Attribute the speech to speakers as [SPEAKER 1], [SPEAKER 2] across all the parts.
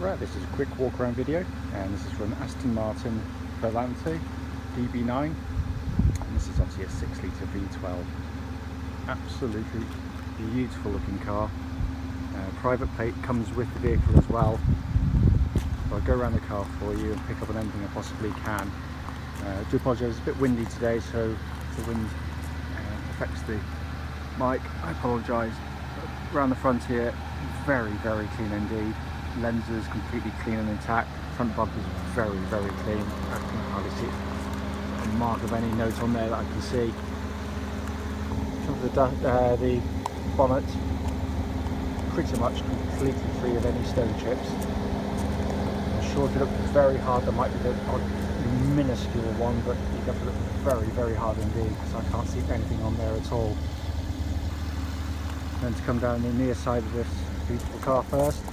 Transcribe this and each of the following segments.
[SPEAKER 1] Right, this is a quick walk around video, and this is from Aston Martin Volante DB9, and this is obviously a 6 litre V12. Absolutely beautiful looking car. Private plate comes with the vehicle as well. So I'll go around the car for you and pick up on anything I possibly can. I do apologise, it's a bit windy today, so if the wind affects the mic, I apologise. Around the front here, very clean indeed. Lenses completely clean and intact. Front bumper is very clean. I can hardly see a mark of any note on there that I can see. The bonnet, pretty much completely free of any stone chips. I'm sure if you look very hard there might be the odd minuscule one, but you have to look very hard indeed, because I can't see anything on there at all. Then to come down the near side of this beautiful car first.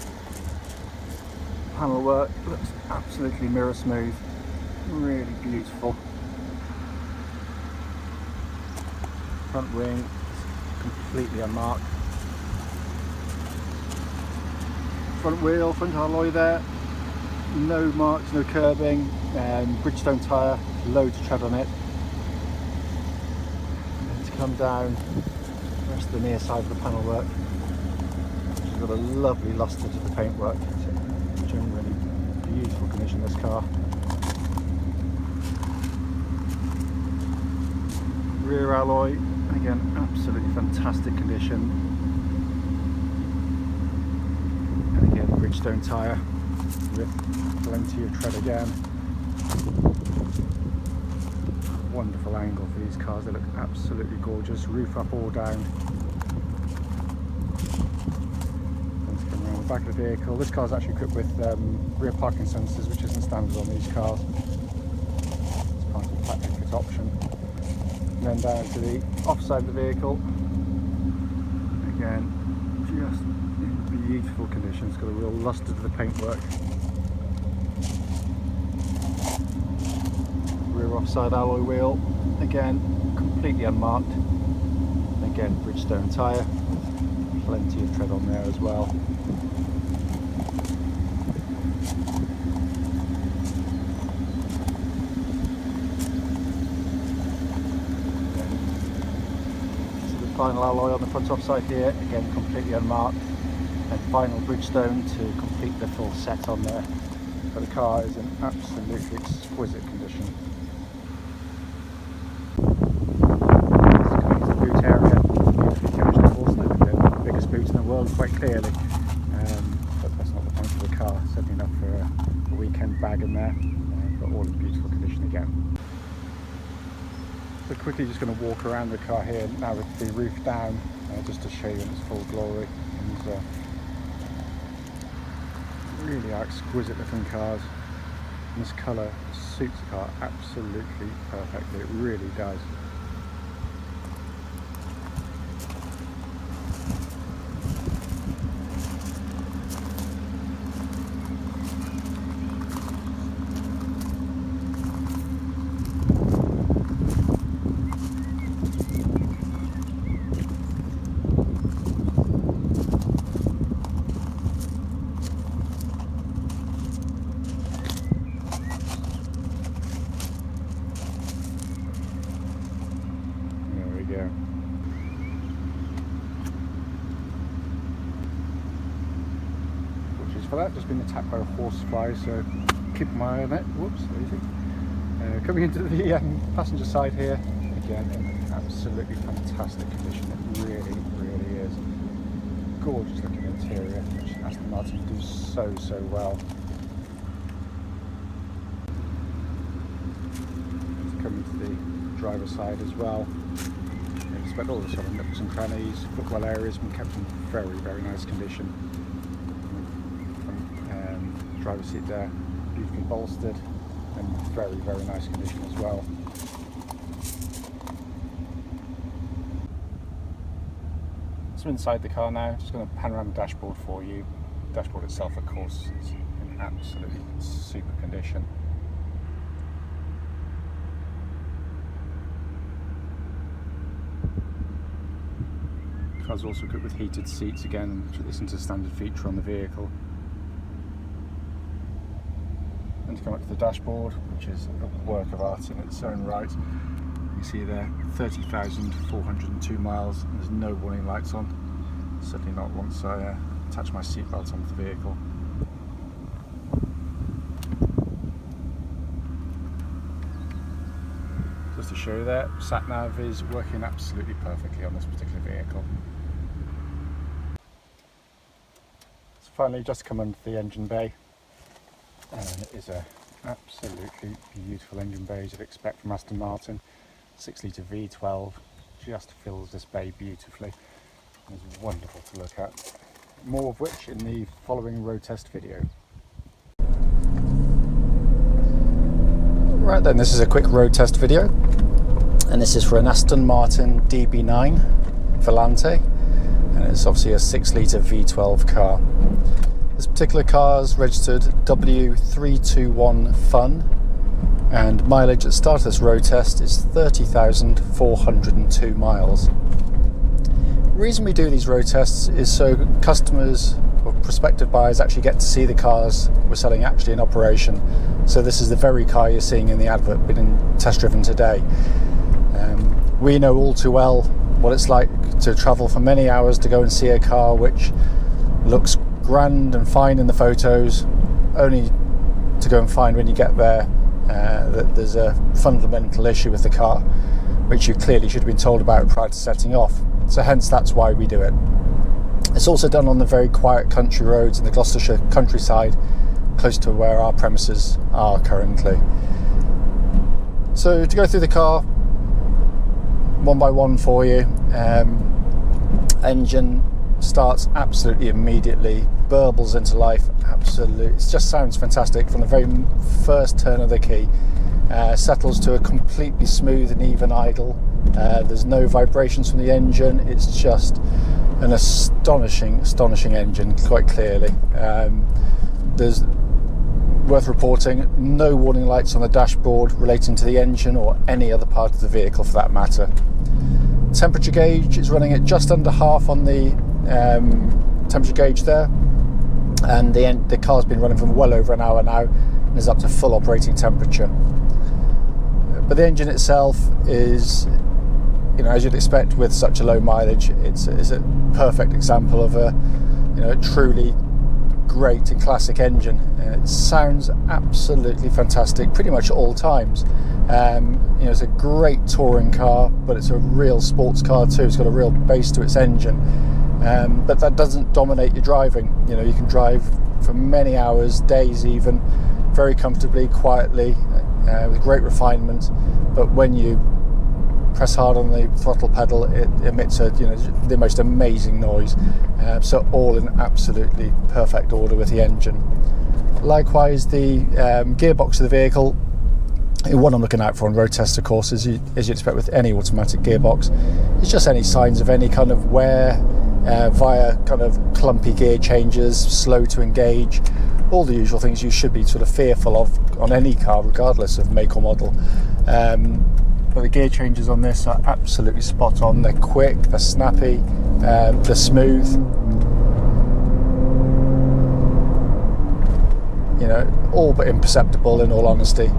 [SPEAKER 1] Panel work looks absolutely mirror smooth, really beautiful. Front wing is completely unmarked. Front wheel, front alloy there, no marks, no curbing, Bridgestone tyre, loads of tread on it. And to come down the rest of the near side of the panel work, which has got a lovely lustre to the paintwork. Generally beautiful condition, this car. Rear alloy, again, absolutely fantastic condition. And again, Bridgestone tyre with plenty of tread again. Wonderful angle for these cars, they look absolutely gorgeous. Roof up or down. Back of the vehicle. This car is actually equipped with rear parking sensors, which isn't standard on these cars. It's part of the factory fit option. And then down to the off side of the vehicle. Again, just in beautiful condition. It's got a real lustre to the paintwork. Rear offside alloy wheel, again completely unmarked. Again, Bridgestone tyre. Plenty of tread on there as well. Final alloy on the front offside here, again completely unmarked, and final Bridgestone to complete the full set on there. But the car is in absolutely exquisite condition. This comes to the boot area, beautifully couched of course, the biggest boot in the world quite clearly, but that's not the point of the car, certainly enough for a weekend bag in there, but all in beautiful condition again. So quickly just going to walk around the car here now with the roof down, just to show you in its full glory. And really are exquisite looking cars. And this colour suits the car absolutely perfectly, it really does. For that, just been attacked by a horsefly, so keep my eye on it. Whoops, easy. Coming into the passenger side here, again in absolutely fantastic condition. It really is. Gorgeous looking interior, which Aston Martin do so well. Coming to the driver's side as well. I expect all the sort of nooks and crannies, bookwell areas have been kept in very nice condition. Driver's seat there, beautifully bolstered and very nice condition as well. So inside the car now, just going to pan around the dashboard for you. The dashboard itself, of course, is in absolutely super condition. The car's also equipped with heated seats again, which isn't a standard feature on the vehicle. and to come up to the dashboard, which is a work of art in its own right. You see there 30,402 miles, and there's no warning lights on, certainly not once I attach my seatbelt onto the vehicle. Just to show you there, sat-nav is working absolutely perfectly on this particular vehicle. So finally, just come under the engine bay, and it is a absolutely beautiful engine bay as you'd expect from Aston Martin. 6 litre V12 just fills this bay beautifully. It's wonderful to look at. More of which in the following road test video. Right then, this is a quick road test video, and this is for an Aston Martin DB9 Volante, and it's obviously a 6 litre V12 car. This particular car is registered W321FUN, and mileage at the start of this road test is 30,402 miles. The reason we do these road tests is so customers or prospective buyers actually get to see the cars we're selling actually in operation. So this is the very car you're seeing in the advert being test driven today. We know all too well what it's like to travel for many hours to go and see a car which looks grand and fine in the photos, only to go and find when you get there that there's a fundamental issue with the car which you clearly should have been told about prior to setting off. So hence that's why we do it. It's also done on the very quiet country roads in the Gloucestershire countryside, close to where our premises are currently. So to go through the car one by one for you, engine starts absolutely immediately, burbles into life, absolutely, it just sounds fantastic from the very first turn of the key. Settles to a completely smooth and even idle. There's no vibrations from the engine. It's just an astonishing engine, quite clearly. There's worth reporting, no warning lights on the dashboard relating to the engine or any other part of the vehicle for that matter. Temperature gauge is running at just under half on the temperature gauge there, and the car's been running for well over an hour now and is up to full operating temperature. But the engine itself is, as you'd expect with such a low mileage, it's a perfect example of a truly great and classic engine. It sounds absolutely fantastic pretty much at all times. It's a great touring car, but it's a real sports car too. It's got a real bass to its engine, but that doesn't dominate your driving. You can drive for many hours, days even, very comfortably, quietly, with great refinement. But when you press hard on the throttle pedal, it emits the most amazing noise. So all in absolutely perfect order with the engine. Likewise, the gearbox of the vehicle, what I'm looking out for on road tests, of course, as you'd expect with any automatic gearbox, is just any signs of any kind of wear via kind of clumpy gear changes, slow to engage, all the usual things you should be sort of fearful of on any car, regardless of make or model. But the gear changes on this are absolutely spot on. They're quick, they're snappy, they're smooth. All but imperceptible in all honesty.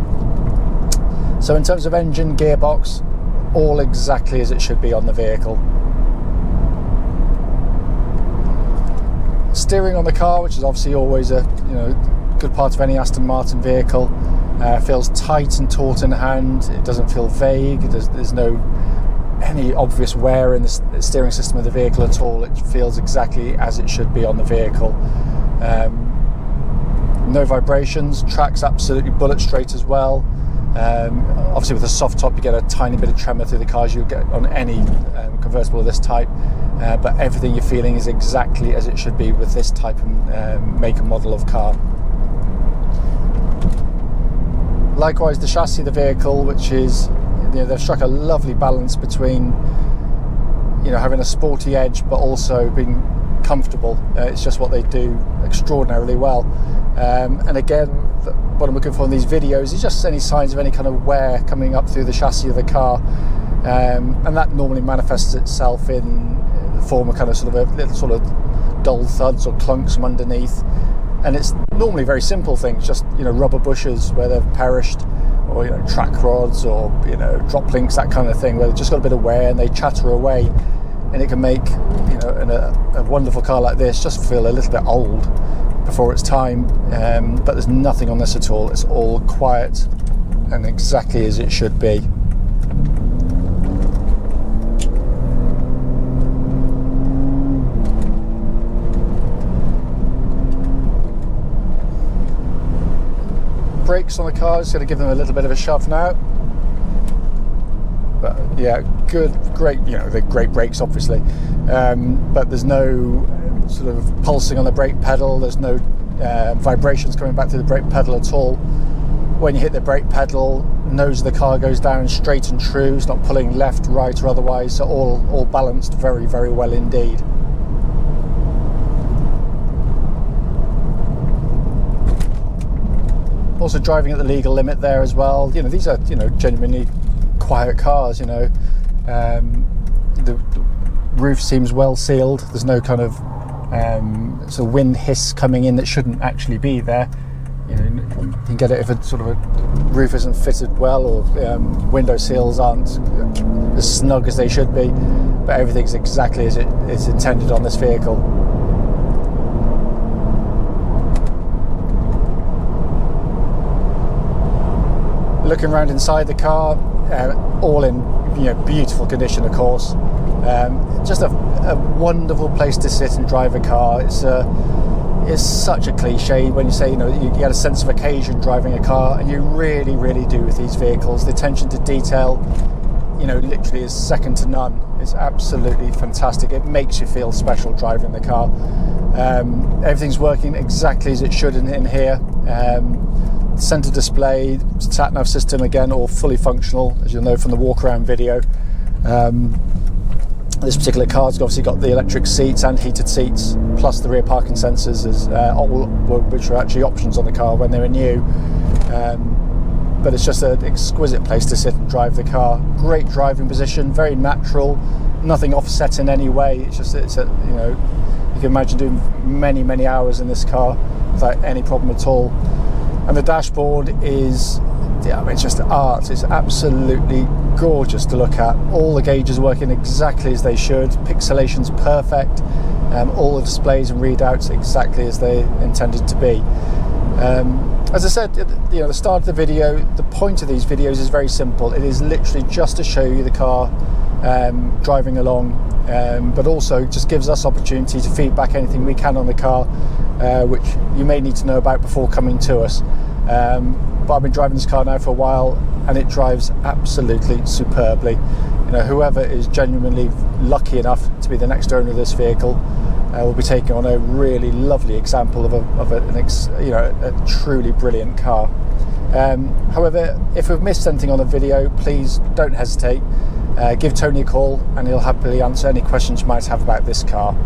[SPEAKER 1] So in terms of engine, gearbox, all exactly as it should be on the vehicle. Steering on the car, which is obviously always a good part of any Aston Martin vehicle, feels tight and taut in hand. It doesn't feel vague. There's no any obvious wear in the steering system of the vehicle at all. It feels exactly as it should be on the vehicle. No vibrations. Track's absolutely bullet straight as well. Obviously with a soft top you get a tiny bit of tremor through the cars you get on any convertible of this type, but everything you're feeling is exactly as it should be with this type of make and model of car. Likewise, the chassis of the vehicle, which is, they've struck a lovely balance between having a sporty edge but also being comfortable. It's just what they do extraordinarily well. And again, what I'm looking for in these videos is just any signs of any kind of wear coming up through the chassis of the car, and that normally manifests itself in the form of kind of sort of a little sort of dull thuds or clunks from underneath.
[SPEAKER 2] and it's normally very simple things, just rubber bushes where they've perished, or track rods, or drop links, that kind of thing, where they've just got a bit of wear and they chatter away, and it can make a wonderful car like this just feel a little bit old before its time. But there's nothing on this at all. It's all quiet and exactly as it should be. Brakes on the car, just going to give them a little bit of a shove now. But yeah, great, they're great brakes obviously, but there's no sort of pulsing on the brake pedal, there's no vibrations coming back to the brake pedal at all. When you hit the brake pedal, nose of the car goes down straight and true, it's not pulling left, right or otherwise, so all balanced very, very well indeed. Also driving at the legal limit there as well. These are genuinely quiet cars. The roof seems well sealed. There's no kind of sort of wind hiss coming in that shouldn't actually be there. You can get it if a sort of a roof isn't fitted well, or window seals aren't as snug as they should be. But everything's exactly as it is intended on this vehicle. Looking around inside the car, all in beautiful condition, of course. Just a wonderful place to sit and drive a car. It's such a cliche when you say you get a sense of occasion driving a car, and you really, really do with these vehicles. The attention to detail, literally is second to none. It's absolutely fantastic. It makes you feel special driving the car. Everything's working exactly as it should in here. Center display, sat-nav system again, all fully functional, as you'll know from the walk-around video. This particular car's obviously got the electric seats and heated seats, plus the rear parking sensors, which are actually options on the car when they were new. But it's just an exquisite place to sit and drive the car. Great driving position, very natural, nothing offset in any way. You can imagine doing many, many hours in this car without any problem at all. And the dashboard is, it's just art. It's absolutely gorgeous to look at. All the gauges working exactly as they should. Pixelation's perfect. All the displays and readouts exactly as they intended to be. As I said, the start of the video, the point of these videos is very simple. It is literally just to show you the car driving along, but also just gives us opportunity to feedback anything we can on the car, which you may need to know about before coming to us. But I've been driving this car now for a while, and it drives absolutely superbly. Whoever is genuinely lucky enough to be the next owner of this vehicle will be taking on a really lovely example of a truly brilliant car. However, if we've missed anything on the video, please don't hesitate. Give Tony a call and he'll happily answer any questions you might have about this car.